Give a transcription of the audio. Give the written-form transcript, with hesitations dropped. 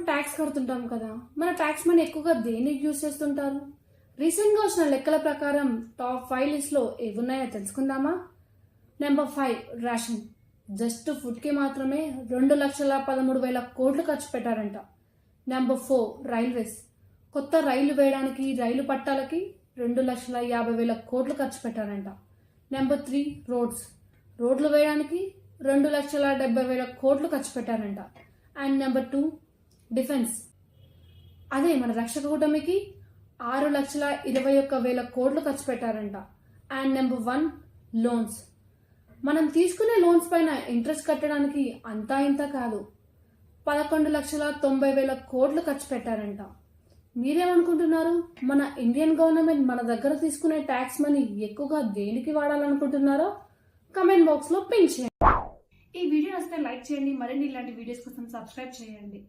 Tax కడుతుంటాం కదా, మన tax money ఎక్కువగా దేనికి యూజ్ చేస్తుంటారు? రీసెంట్గా వచ్చిన లెక్కల ప్రకారం టాప్ 5 లిస్ట్లో ఏమున్నాయో తెలుసుకుందామా? Number 5 ration. జస్ట్ ఫుడ్కి మాత్రమే 2,13,000 కోట్లు ఖర్చు పెట్టారంట. Number 4 railways. కొత్త రైలు వేయడానికి రైలు పట్టాలకి 2,50,000 కోట్లు ఖర్చు పెట్టారంట. Number 3 roads. రోడ్లు వేయడానికి 2,70,000 కోట్లు ఖర్చు పెట్టారంట. And number 2 defence. అదే మన రక్షక కూటమికి 6,21,000 కోట్లు ఖర్చు పెట్టారంట. And number 1 loans. మనం తీసుకునే లోన్స్ పైన ఇంట్రెస్ట్ కట్టడానికి అంతా ఇంత కాదు, 11,90,000 కోట్లు ఖర్చు పెట్టారంట. మీరేమనుకుంటున్నారు? మన ఇండియన్ గవర్నమెంట్ మన దగ్గర తీసుకునే ట్యాక్స్ మనీ ఎక్కువగా దేనికి వాడాలనుకుంటున్నారో కమెంట్ బాక్స్ లో పిన్ చేయండి. ఈ వీడియో నచ్చితే లైక్ చేయండి. మరిన్ని ఇలాంటి వీడియోస్ కోసం సబ్స్క్రైబ్ చేయండి.